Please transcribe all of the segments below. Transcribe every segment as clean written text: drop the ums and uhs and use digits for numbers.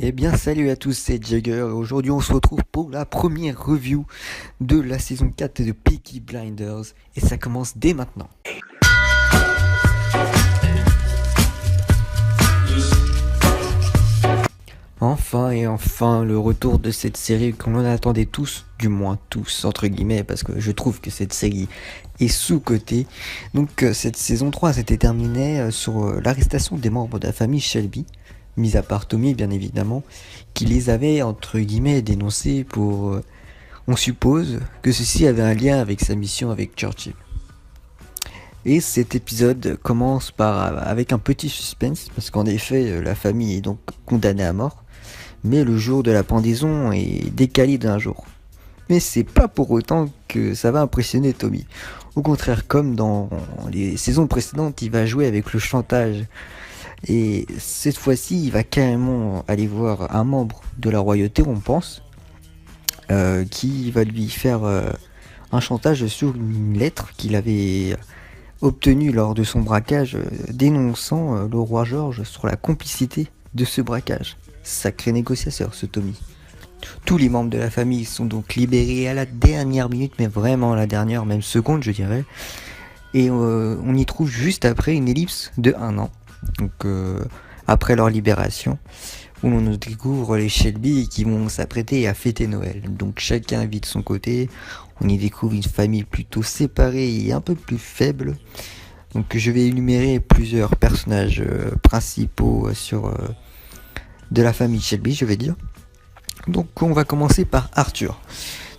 Eh bien salut à tous, c'est Jagger et aujourd'hui on se retrouve pour la première review de la saison 4 de Peaky Blinders et ça commence dès maintenant. Enfin et enfin le retour de cette série qu'on en attendait tous, du moins tous entre guillemets parce que je trouve que cette série est sous-cotée. Donc cette saison 3 s'était terminée sur l'arrestation des membres de la famille Shelby, mis à part Tommy bien évidemment, qui les avait entre guillemets dénoncés pour... on suppose que ceci avait un lien avec sa mission avec Churchill. Et cet épisode commence avec un petit suspense, parce qu'en effet la famille est donc condamnée à mort, mais le jour de la pendaison est décalé d'un jour. Mais c'est pas pour autant que ça va impressionner Tommy. Au contraire, comme dans les saisons précédentes, il va jouer avec le chantage. Et cette fois-ci, il va carrément aller voir un membre de la royauté, on pense, qui va lui faire un chantage sur une lettre qu'il avait obtenue lors de son braquage, dénonçant le roi George sur la complicité de ce braquage. Sacré négociateur, ce Tommy. Tous les membres de la famille sont donc libérés à la dernière minute, mais vraiment à la dernière, même seconde, je dirais. Et on y trouve juste après une ellipse de 1 an. Donc après leur libération, où l'on découvre les Shelby qui vont s'apprêter à fêter Noël. Donc chacun vit de son côté. On y découvre une famille plutôt séparée et un peu plus faible. Donc je vais énumérer plusieurs personnages principaux de la famille Shelby, je vais dire. Donc on va commencer par Arthur.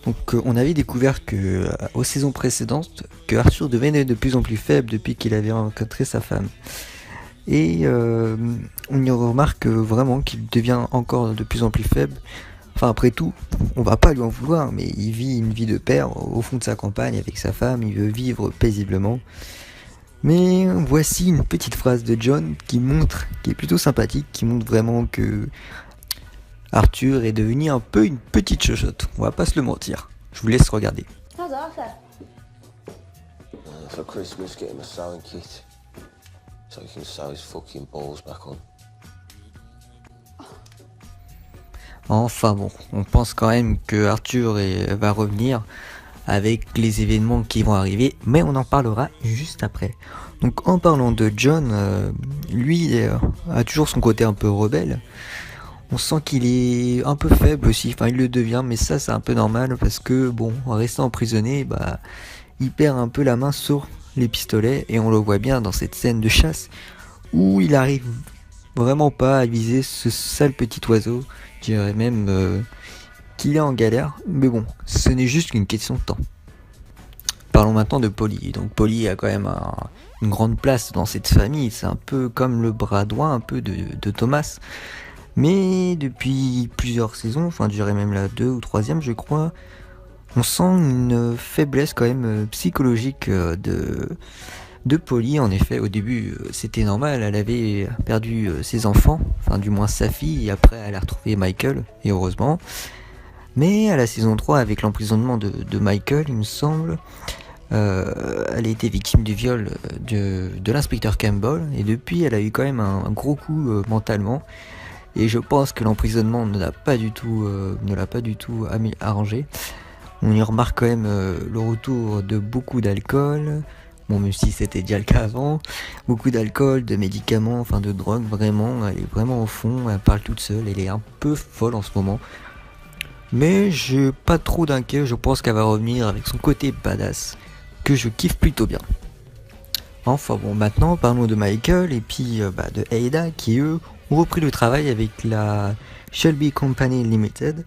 Donc on avait découvert que aux saisons précédentes que Arthur devenait de plus en plus faible depuis qu'il avait rencontré sa femme. Et on y remarque vraiment qu'il devient encore de plus en plus faible. Enfin après tout, on va pas lui en vouloir, mais il vit une vie de père au fond de sa campagne avec sa femme, il veut vivre paisiblement. Mais voici une petite phrase de John qui est plutôt sympathique, qui montre vraiment que Arthur est devenu un peu une petite chochotte, on va pas se le mentir. Je vous laisse regarder. How's Arthur? For Christmas, get him a sewing kit. So he can sew his fucking balls back on. Enfin bon, on pense quand même que Arthur va revenir avec les événements qui vont arriver, mais on en parlera juste après. Donc en parlant de John, lui a toujours son côté un peu rebelle. On sent qu'il est un peu faible aussi, enfin il le devient, mais ça c'est un peu normal parce que bon, en restant emprisonné, il perd un peu la main sur les pistolets et on le voit bien dans cette scène de chasse où il arrive vraiment pas à viser ce sale petit oiseau. Je dirais même qu'il est en galère, mais bon, ce n'est juste qu'une question de temps. Parlons maintenant de Polly. Donc Polly a quand même une grande place dans cette famille, c'est un peu comme le bras droit un peu de Thomas. Mais depuis plusieurs saisons, enfin je dirais même la 2 ou 3e je crois, on sent une faiblesse quand même psychologique de Polly. En effet, au début c'était normal, elle avait perdu ses enfants, enfin du moins sa fille, et après elle a retrouvé Michael, et heureusement. Mais à la saison 3, avec l'emprisonnement de Michael, il me semble, elle a été victime du viol de l'inspecteur Campbell, et depuis elle a eu quand même un gros coup mentalement. Et je pense que l'emprisonnement ne l'a pas du tout arrangé. On y remarque quand même le retour de beaucoup d'alcool. Bon, même si c'était déjà le cas avant. Beaucoup d'alcool, de médicaments, enfin de drogue, vraiment. Elle est vraiment au fond, elle parle toute seule. Elle est un peu folle en ce moment. Mais j'ai pas trop d'inquiet, je pense qu'elle va revenir avec son côté badass, que je kiffe plutôt bien. Enfin bon, maintenant parlons de Michael et puis de Ada qui eux ont repris le travail avec la Shelby Company Limited.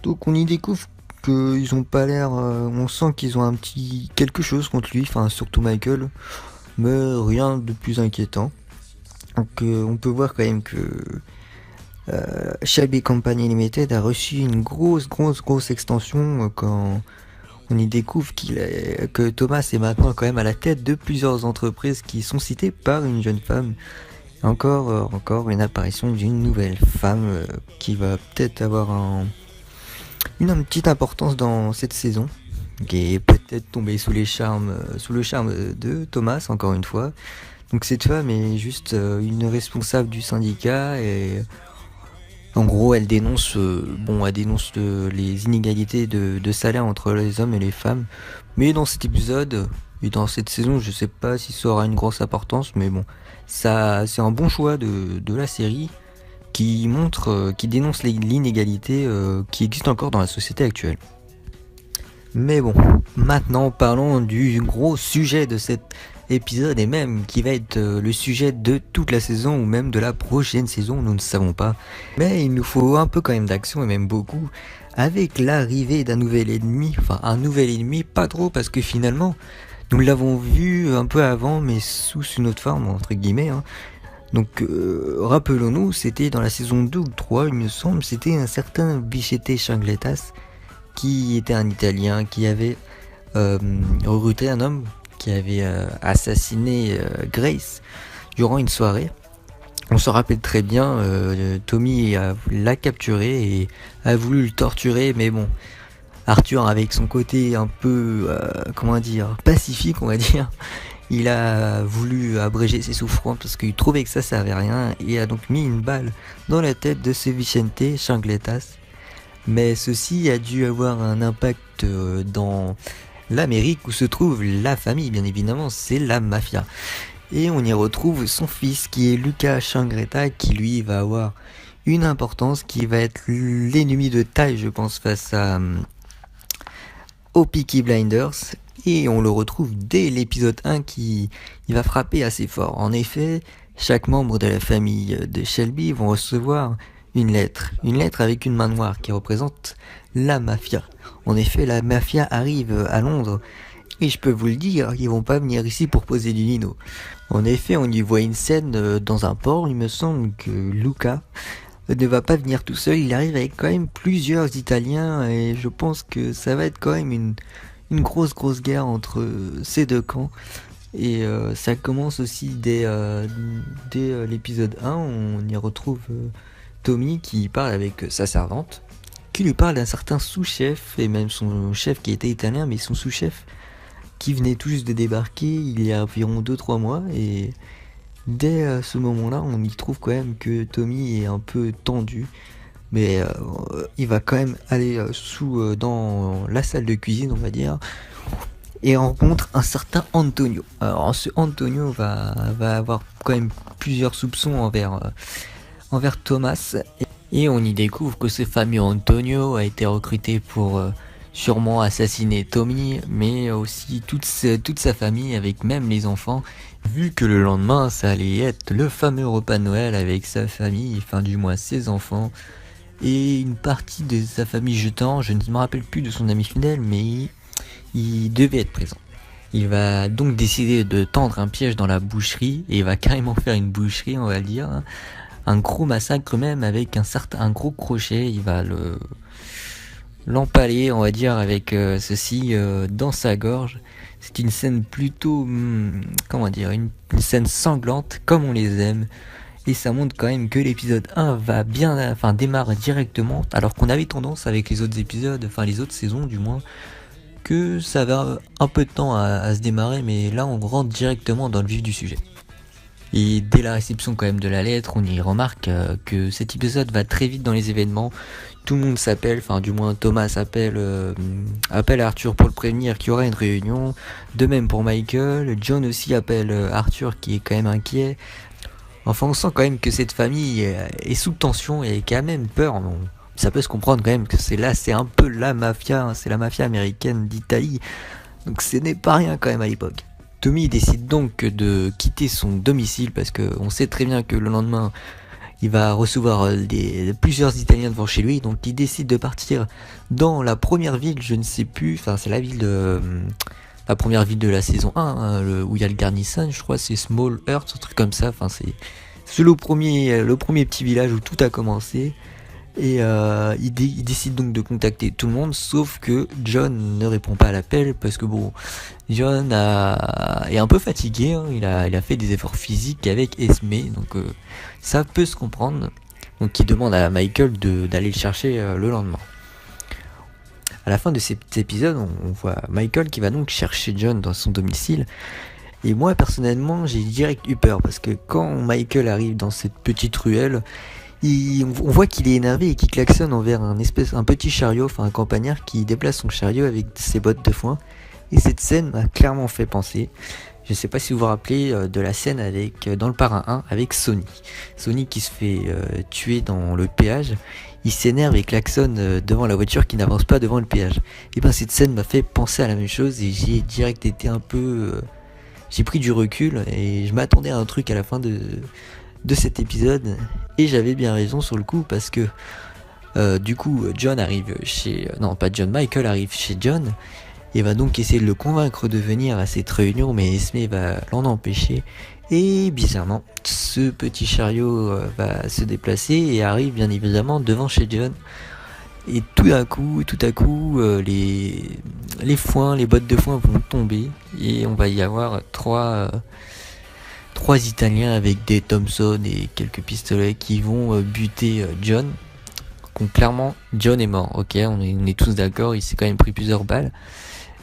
Donc on y découvre qu'ils ont pas l'air, on sent qu'ils ont un petit quelque chose contre lui, enfin surtout Michael, mais rien de plus inquiétant. Donc on peut voir quand même que Shelby Company Limited a reçu une grosse extension quand on y découvre que Thomas est maintenant quand même à la tête de plusieurs entreprises qui sont citées par une jeune femme. Encore une apparition d'une nouvelle femme qui va peut-être avoir une petite importance dans cette saison, qui est peut-être tombée sous le charme de Thomas encore une fois. Donc cette femme est juste une responsable du syndicat et En gros, elle dénonce les inégalités de salaire entre les hommes et les femmes. Mais dans cet épisode et dans cette saison, je sais pas si ça aura une grosse importance, mais bon, ça, c'est un bon choix de la série qui montre, qui dénonce l'inégalité qui existe encore dans la société actuelle. Mais bon, maintenant parlons du gros sujet de cet épisode et même qui va être le sujet de toute la saison ou même de la prochaine saison, nous ne savons pas. Mais il nous faut un peu quand même d'action et même beaucoup avec l'arrivée d'un nouvel ennemi, enfin un nouvel ennemi, pas trop parce que finalement nous l'avons vu un peu avant mais sous une autre forme entre guillemets. Donc rappelons-nous, c'était dans la saison 2 ou 3 il me semble, c'était un certain Bichette Changletas qui était un Italien qui avait recruté un homme qui avait assassiné Grace durant une soirée. On se rappelle très bien, Tommy l'a capturé et a voulu le torturer, mais bon, Arthur avec son côté un peu, pacifique on va dire, il a voulu abréger ses souffrances parce qu'il trouvait que ça servait à rien et a donc mis une balle dans la tête de ce Vicente Changletas. Mais ceci a dû avoir un impact dans l'Amérique où se trouve la famille, bien évidemment, c'est la mafia. Et on y retrouve son fils qui est Luca Changretta, qui lui va avoir une importance, qui va être l'ennemi de taille, je pense, face aux Peaky Blinders. Et on le retrouve dès l'épisode 1 qui il va frapper assez fort. En effet, chaque membre de la famille de Shelby vont recevoir une lettre avec une main noire qui représente la mafia. En effet, la mafia arrive à Londres et je peux vous le dire, ils vont pas venir ici pour poser du lino. En effet, on y voit une scène dans un port, il me semble que Luca ne va pas venir tout seul, il arrive avec quand même plusieurs Italiens et je pense que ça va être quand même une grosse guerre entre ces deux camps. Et ça commence aussi dès l'épisode 1, on y retrouve Tommy qui parle avec sa servante, qui lui parle d'un certain sous-chef, et même son chef qui était italien, mais son sous-chef qui venait tout juste de débarquer il y a environ 2-3 mois, et dès ce moment-là, on y trouve quand même que Tommy est un peu tendu, mais il va quand même aller dans la salle de cuisine, on va dire, et on rencontre un certain Antonio. Alors ce Antonio va avoir quand même plusieurs soupçons envers Thomas, et on y découvre que ce fameux Antonio a été recruté pour sûrement assassiner Tommy, mais aussi toute sa famille avec même les enfants, vu que le lendemain ça allait être le fameux repas de Noël avec sa famille, enfin du moins ses enfants, et une partie de sa famille jetant, je ne me rappelle plus de son ami fidèle, mais il devait être présent. Il va donc décider de tendre un piège dans la boucherie, et il va carrément faire une boucherie, on va le dire, un gros massacre même avec un gros crochet, il va l'empaler, on va dire, avec ceci dans sa gorge. C'est une scène plutôt, une scène sanglante comme on les aime. Et ça montre quand même que l'épisode 1 va bien, démarre directement, alors qu'on avait tendance avec les autres épisodes, les autres saisons du moins, que ça va un peu de temps à se démarrer, mais là on rentre directement dans le vif du sujet. Et dès la réception quand même de la lettre, on y remarque que cet épisode va très vite dans les événements. Tout le monde s'appelle, du moins Thomas appelle Arthur pour le prévenir qu'il y aura une réunion. De même pour Michael, John aussi appelle Arthur qui est quand même inquiet. Enfin, on sent quand même que cette famille est sous tension et qui a même peur. Ça peut se comprendre quand même que c'est un peu la mafia, c'est la mafia américaine d'Italie. Donc ce n'est pas rien quand même à l'époque. Tommy décide donc de quitter son domicile parce qu'on sait très bien que le lendemain il va recevoir plusieurs Italiens devant chez lui, donc il décide de partir dans la première ville, je ne sais plus, c'est la première ville de la saison 1, où il y a le Garnison, je crois c'est Small Earth, un truc comme ça, c'est le premier petit village où tout a commencé. Et il décide donc de contacter tout le monde, sauf que John ne répond pas à l'appel parce que John est un peu fatigué, il a fait des efforts physiques avec Esme, donc ça peut se comprendre. Donc il demande à Michael d'aller le chercher le lendemain. À la fin de cet épisode, on voit Michael qui va donc chercher John dans son domicile. Et moi personnellement, j'ai direct eu peur parce que quand Michael arrive dans cette petite ruelle, on voit qu'il est énervé et qu'il klaxonne envers un petit chariot, enfin un campagnard qui déplace son chariot avec ses bottes de foin. Et cette scène m'a clairement fait penser. Je sais pas si vous vous rappelez de la scène dans le Parrain 1 avec Sonny. Sonny qui se fait tuer dans le péage. Il s'énerve et klaxonne devant la voiture qui n'avance pas devant le péage. Et ben cette scène m'a fait penser à la même chose et j'ai direct été un peu... j'ai pris du recul et je m'attendais à un truc à la fin de cet épisode. Et j'avais bien raison sur le coup parce que du coup John arrive chez... non pas John, Michael arrive chez John. Et va donc essayer de le convaincre de venir à cette réunion, mais Esme va l'en empêcher. Et bizarrement, ce petit chariot va se déplacer et arrive bien évidemment devant chez John. Et tout à coup, les foins, les bottes de foin vont tomber. Et on va y avoir trois Italiens avec des Thompson et quelques pistolets qui vont buter John. Donc clairement, John est mort. Ok, on est tous d'accord, il s'est quand même pris plusieurs balles.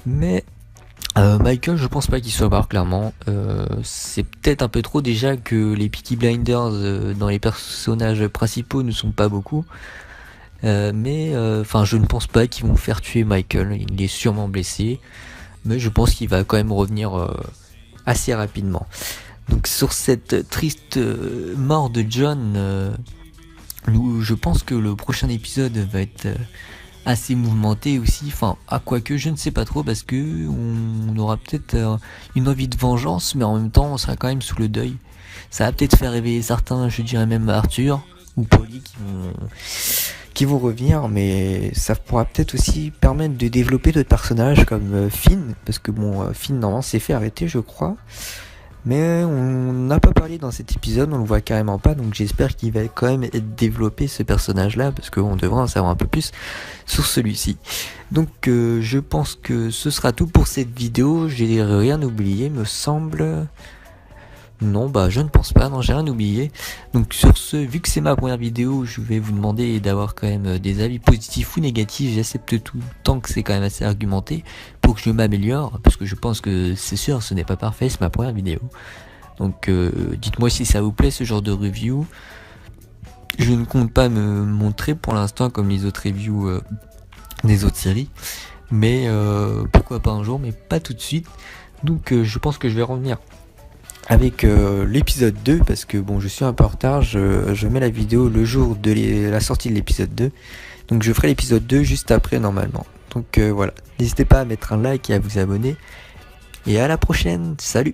Mais Michael, je pense pas qu'il soit mort clairement. C'est peut-être un peu trop déjà que les Peaky Blinders dans les personnages principaux ne sont pas beaucoup. Mais je ne pense pas qu'ils vont faire tuer Michael. Il est sûrement blessé, mais je pense qu'il va quand même revenir assez rapidement. Donc sur cette triste mort de John, je pense que le prochain épisode va être assez mouvementé aussi, quoique je ne sais pas trop parce que on aura peut-être une envie de vengeance, mais en même temps on sera quand même sous le deuil. Ça va peut-être faire réveiller certains, je dirais même Arthur ou Polly qui vont revenir, mais ça pourra peut-être aussi permettre de développer d'autres personnages comme Finn, parce que Finn normalement s'est fait arrêter je crois. Mais on n'a pas parlé dans cet épisode, on le voit carrément pas, donc j'espère qu'il va quand même être développé ce personnage là, parce qu'on devrait en savoir un peu plus sur celui-ci. Donc je pense que ce sera tout pour cette vidéo, j'ai rien oublié me semble. Non, je ne pense pas, non, j'ai rien oublié. Donc sur ce, vu que c'est ma première vidéo, je vais vous demander d'avoir quand même des avis positifs ou négatifs. J'accepte tout tant que c'est quand même assez argumenté pour que je m'améliore, parce que je pense que c'est sûr, ce n'est pas parfait, c'est ma première vidéo. Donc dites-moi si ça vous plaît ce genre de review. Je ne compte pas me montrer pour l'instant comme les autres reviews des autres séries, mais pourquoi pas un jour, mais pas tout de suite. Donc je pense que je vais revenir avec l'épisode 2 parce que je suis un peu en retard, je mets la vidéo le jour de la sortie de l'épisode 2, donc je ferai l'épisode 2 juste après normalement. Donc voilà, n'hésitez pas à mettre un like et à vous abonner, et à la prochaine, salut.